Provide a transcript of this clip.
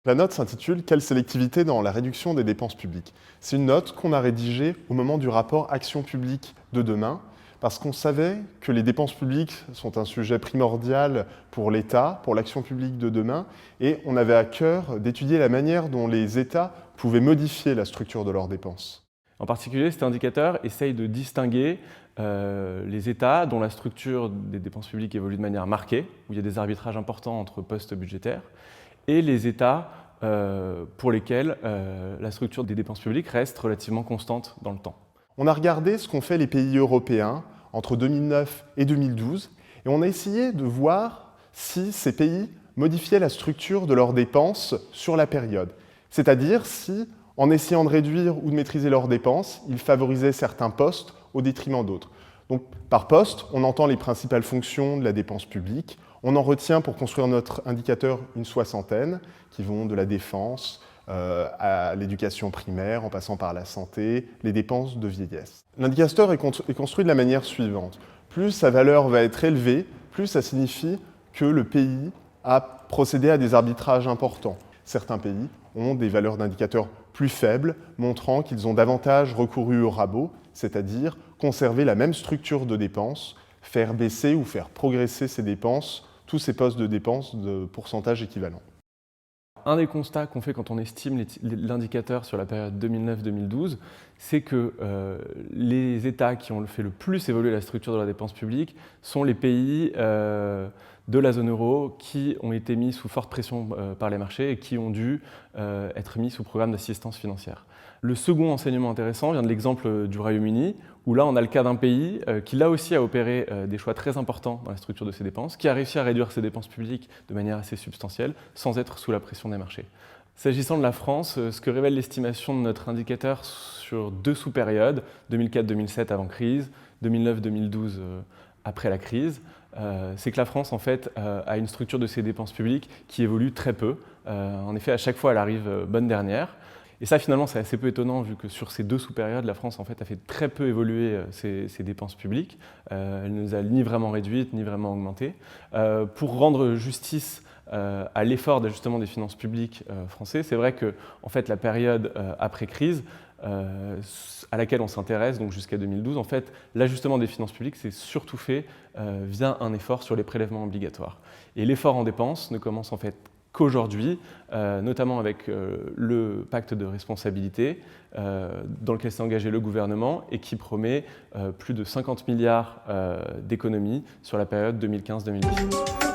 La note s'intitule « Quelle sélectivité dans la réduction des dépenses publiques ?» C'est une note qu'on a rédigée au moment du rapport Action publique de demain, parce qu'on savait que les dépenses publiques sont un sujet primordial pour l'État, pour l'action publique de demain, et on avait à cœur d'étudier la manière dont les États pouvaient modifier la structure de leurs dépenses. En particulier, cet indicateur essaye de distinguer les États dont la structure des dépenses publiques évolue de manière marquée, où il y a des arbitrages importants entre postes budgétaires, et les États pour lesquels la structure des dépenses publiques reste relativement constante dans le temps. On a regardé ce qu'ont fait les pays européens entre 2009 et 2012, et on a essayé de voir si ces pays modifiaient la structure de leurs dépenses sur la période. C'est-à-dire si, en essayant de réduire ou de maîtriser leurs dépenses, ils favorisaient certains postes au détriment d'autres. Donc, par poste, on entend les principales fonctions de la dépense publique. On en retient pour construire notre indicateur une soixantaine, qui vont de la défense à l'éducation primaire, en passant par la santé, les dépenses de vieillesse. L'indicateur est construit de la manière suivante. Plus sa valeur va être élevée, plus ça signifie que le pays a procédé à des arbitrages importants. Certains pays ont des valeurs d'indicateurs plus faibles, montrant qu'ils ont davantage recouru au rabot, c'est-à-dire conserver la même structure de dépenses, faire baisser ou faire progresser ces dépenses, tous ces postes de dépenses de pourcentage équivalent. Un des constats qu'on fait quand on estime l'indicateur sur la période 2009-2012, c'est que les États qui ont fait le plus évoluer la structure de la dépense publique sont les pays de la zone euro qui ont été mis sous forte pression par les marchés et qui ont dû être mis sous programme d'assistance financière. Le second enseignement intéressant vient de l'exemple du Royaume-Uni, où là on a le cas d'un pays qui là aussi a opéré des choix très importants dans la structure de ses dépenses, qui a réussi à réduire ses dépenses publiques de manière assez substantielle, sans être sous la pression des marchés. S'agissant de la France, ce que révèle l'estimation de notre indicateur sur deux sous-périodes, 2004-2007 avant crise, 2009-2012 après la crise, c'est que la France en fait a une structure de ses dépenses publiques qui évolue très peu. En effet, à chaque fois elle arrive bonne dernière. Et ça, finalement, c'est assez peu étonnant vu que sur ces deux sous-périodes, la France en fait, a fait très peu évoluer ses dépenses publiques. Elle ne nous a ni vraiment réduites, ni vraiment augmentées. Pour rendre justice à l'effort d'ajustement des finances publiques français, c'est vrai que en fait, la période après-crise, à laquelle on s'intéresse, donc jusqu'à 2012, en fait, l'ajustement des finances publiques s'est surtout fait via un effort sur les prélèvements obligatoires. Et l'effort en dépenses ne commence en fait qu'aujourd'hui, notamment avec le pacte de responsabilité dans lequel s'est engagé le gouvernement et qui promet plus de 50 milliards d'économies sur la période 2015-2017.